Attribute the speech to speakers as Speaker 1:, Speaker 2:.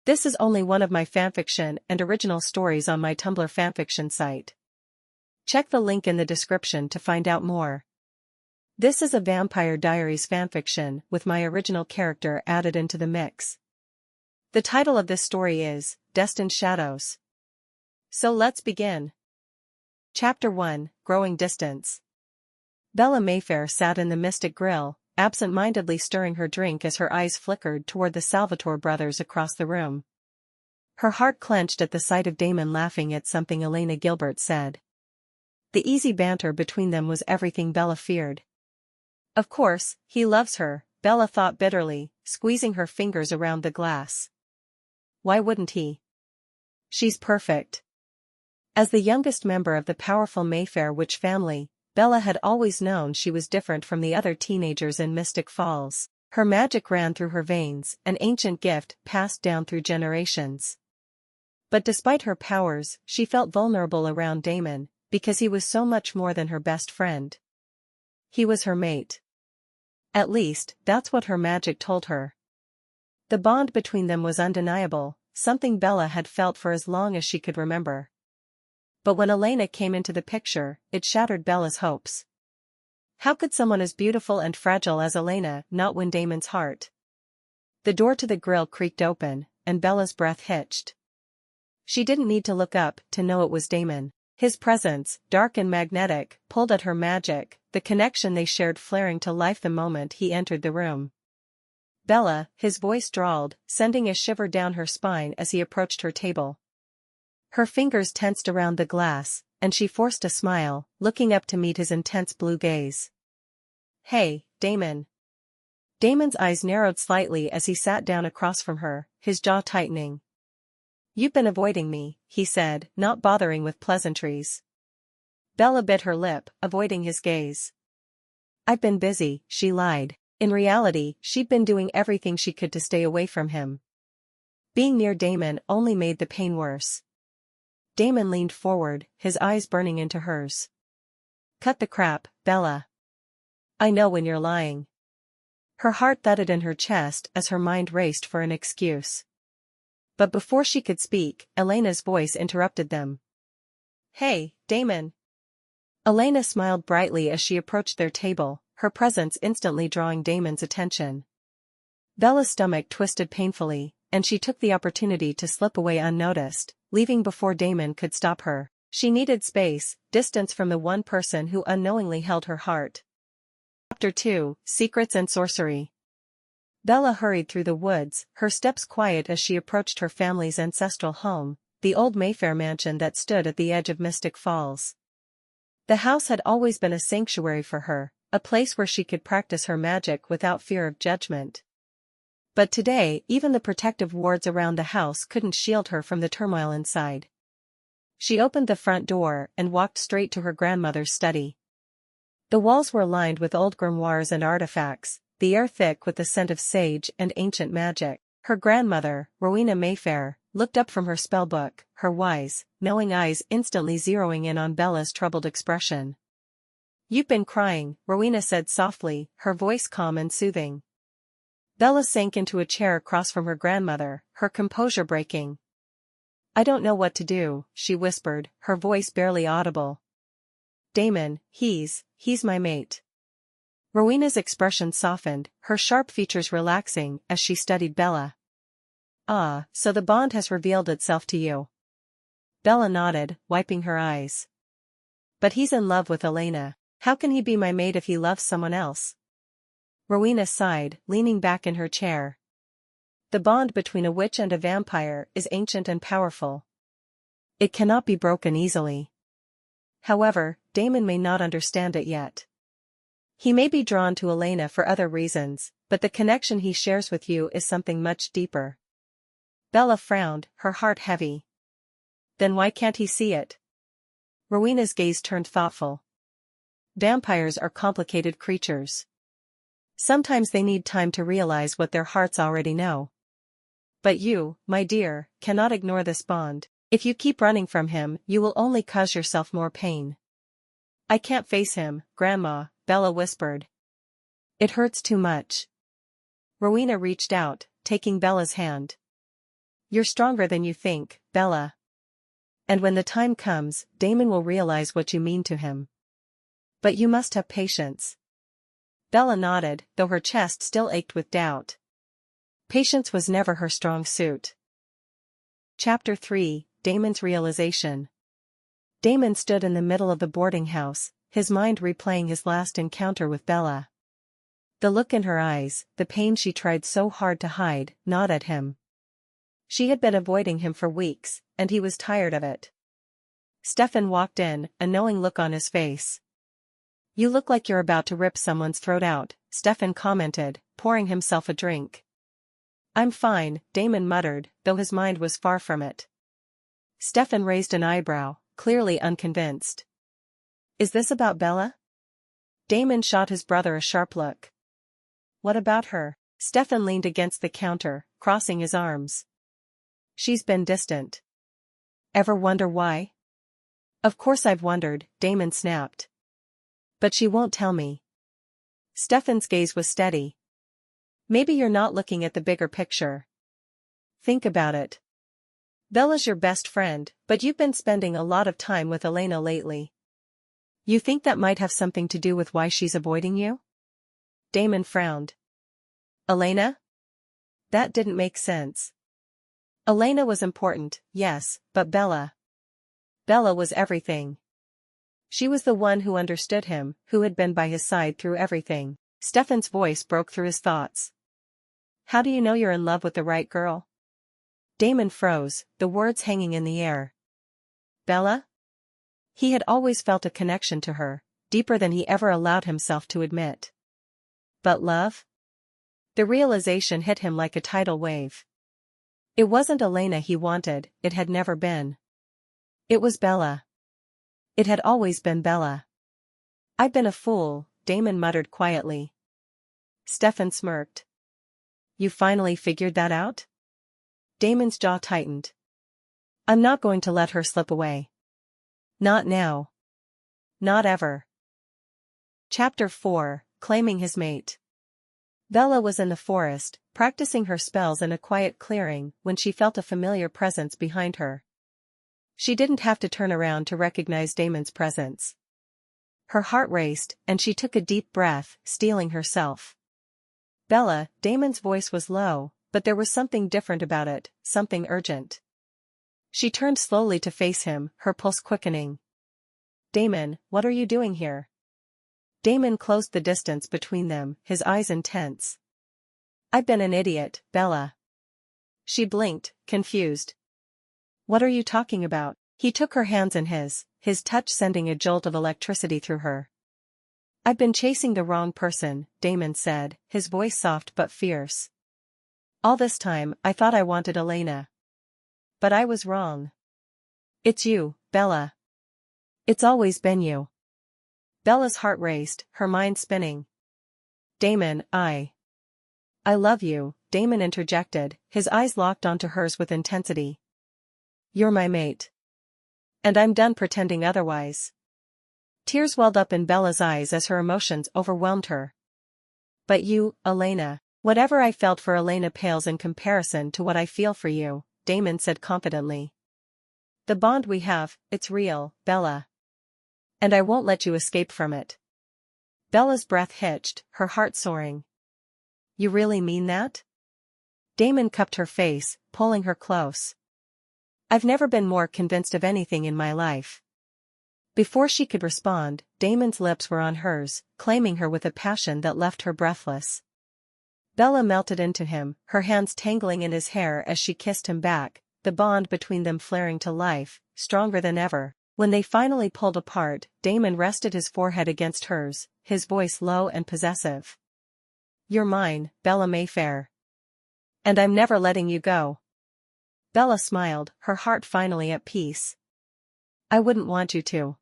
Speaker 1: This is only one of my fanfiction and original stories on my Tumblr fanfiction site. Check the link in the description to find out more. This is a Vampire Diaries fanfiction with my original character added into the mix. The title of this story is Destined Shadows. So let's begin. Chapter 1, Growing Distance. Bella Mayfair sat in the Mystic Grill, absent-mindedly stirring her drink as her eyes flickered toward the Salvatore brothers across the room. Her heart clenched at the sight of Damon laughing at something Elena Gilbert said. The easy banter between them was everything Bella feared. Of course, he loves her, Bella thought bitterly, squeezing her fingers around the glass. Why wouldn't he? She's perfect. As the youngest member of the powerful Mayfair witch family, Bella had always known she was different from the other teenagers in Mystic Falls. Her magic ran through her veins, an ancient gift passed down through generations. But despite her powers, she felt vulnerable around Damon, because he was so much more than her best friend. He was her mate. At least, that's what her magic told her. The bond between them was undeniable, something Bella had felt for as long as she could remember. But when Elena came into the picture, it shattered Bella's hopes. How could someone as beautiful and fragile as Elena not win Damon's heart? The door to the grill creaked open, and Bella's breath hitched. She didn't need to look up to know it was Damon. His presence, dark and magnetic, pulled at her magic, the connection they shared flaring to life the moment he entered the room. Bella, his voice drawled, sending a shiver down her spine as he approached her table. Her fingers tensed around the glass, and she forced a smile, looking up to meet his intense blue gaze. Hey, Damon. Damon's eyes narrowed slightly as he sat down across from her, his jaw tightening. You've been avoiding me, he said, not bothering with pleasantries. Bella bit her lip, avoiding his gaze. I've been busy, she lied. In reality, she'd been doing everything she could to stay away from him. Being near Damon only made the pain worse. Damon leaned forward, his eyes burning into hers. Cut the crap, Bella. I know when you're lying. Her heart thudded in her chest as her mind raced for an excuse. But before she could speak, Elena's voice interrupted them. Hey, Damon. Elena smiled brightly as she approached their table, her presence instantly drawing Damon's attention. Bella's stomach twisted painfully, and she took the opportunity to slip away unnoticed, leaving before Damon could stop her. She needed space, distance from the one person who unknowingly held her heart. Chapter 2, Secrets and Sorcery. Bella hurried through the woods, her steps quiet as she approached her family's ancestral home, the old Mayfair mansion that stood at the edge of Mystic Falls. The house had always been a sanctuary for her, a place where she could practice her magic without fear of judgment. But today, even the protective wards around the house couldn't shield her from the turmoil inside. She opened the front door and walked straight to her grandmother's study. The walls were lined with old grimoires and artifacts, the air thick with the scent of sage and ancient magic. Her grandmother, Rowena Mayfair, looked up from her spellbook, her wise, knowing eyes instantly zeroing in on Bella's troubled expression. You've been crying, Rowena said softly, her voice calm and soothing. Bella sank into a chair across from her grandmother, her composure breaking. I don't know what to do, she whispered, her voice barely audible. Damon, he's my mate. Rowena's expression softened, her sharp features relaxing as she studied Bella. Ah, so the bond has revealed itself to you. Bella nodded, wiping her eyes. But he's in love with Elena. How can he be my mate if he loves someone else? Rowena sighed, leaning back in her chair. The bond between a witch and a vampire is ancient and powerful. It cannot be broken easily. However, Damon may not understand it yet. He may be drawn to Elena for other reasons, but the connection he shares with you is something much deeper. Bella frowned, her heart heavy. Then why can't he see it? Rowena's gaze turned thoughtful. Vampires are complicated creatures. Sometimes they need time to realize what their hearts already know. But you, my dear, cannot ignore this bond. If you keep running from him, you will only cause yourself more pain. I can't face him, Grandma, Bella whispered. It hurts too much. Rowena reached out, taking Bella's hand. You're stronger than you think, Bella. And when the time comes, Damon will realize what you mean to him. But you must have patience. Bella nodded, though her chest still ached with doubt. Patience was never her strong suit. Chapter 3, Damon's Realization. Damon stood in the middle of the boarding house, his mind replaying his last encounter with Bella. The look in her eyes, the pain she tried so hard to hide, gnawed at him. She had been avoiding him for weeks, and he was tired of it. Stefan walked in, a knowing look on his face. You look like you're about to rip someone's throat out, Stefan commented, pouring himself a drink. I'm fine, Damon muttered, though his mind was far from it. Stefan raised an eyebrow, clearly unconvinced. Is this about Bella? Damon shot his brother a sharp look. What about her? Stefan leaned against the counter, crossing his arms. She's been distant. Ever wonder why? Of course I've wondered, Damon snapped. But she won't tell me. Stefan's gaze was steady. Maybe you're not looking at the bigger picture. Think about it. Bella's your best friend, but you've been spending a lot of time with Elena lately. You think that might have something to do with why she's avoiding you? Damon frowned. Elena? That didn't make sense. Elena was important, yes, but Bella. Bella was everything. She was the one who understood him, who had been by his side through everything. Stefan's voice broke through his thoughts. How do you know you're in love with the right girl? Damon froze, the words hanging in the air. Bella? He had always felt a connection to her, deeper than he ever allowed himself to admit. But love? The realization hit him like a tidal wave. It wasn't Elena he wanted, it had never been. It was Bella. It had always been Bella. I've been a fool, Damon muttered quietly. Stefan smirked. You finally figured that out? Damon's jaw tightened. I'm not going to let her slip away. Not now. Not ever. Chapter 4, Claiming His Mate. Bella was in the forest, practicing her spells in a quiet clearing when she felt a familiar presence behind her. She didn't have to turn around to recognize Damon's presence. Her heart raced, and she took a deep breath, steeling herself. Bella, Damon's voice was low, but there was something different about it, something urgent. She turned slowly to face him, her pulse quickening. Damon, what are you doing here? Damon closed the distance between them, his eyes intense. I've been an idiot, Bella. She blinked, confused. What are you talking about? He took her hands in his touch sending a jolt of electricity through her. I've been chasing the wrong person, Damon said, his voice soft but fierce. All this time, I thought I wanted Elena. But I was wrong. It's you, Bella. It's always been you. Bella's heart raced, her mind spinning. Damon, I love you, Damon interjected, his eyes locked onto hers with intensity. You're my mate. And I'm done pretending otherwise. Tears welled up in Bella's eyes as her emotions overwhelmed her. But you, Elena, whatever I felt for Elena pales in comparison to what I feel for you, Damon said confidently. The bond we have, it's real, Bella. And I won't let you escape from it. Bella's breath hitched, her heart soaring. You really mean that? Damon cupped her face, pulling her close. I've never been more convinced of anything in my life. Before she could respond, Damon's lips were on hers, claiming her with a passion that left her breathless. Bella melted into him, her hands tangling in his hair as she kissed him back, the bond between them flaring to life, stronger than ever. When they finally pulled apart, Damon rested his forehead against hers, his voice low and possessive. You're mine, Bella Mayfair. And I'm never letting you go. Bella smiled, her heart finally at peace. I wouldn't want you to.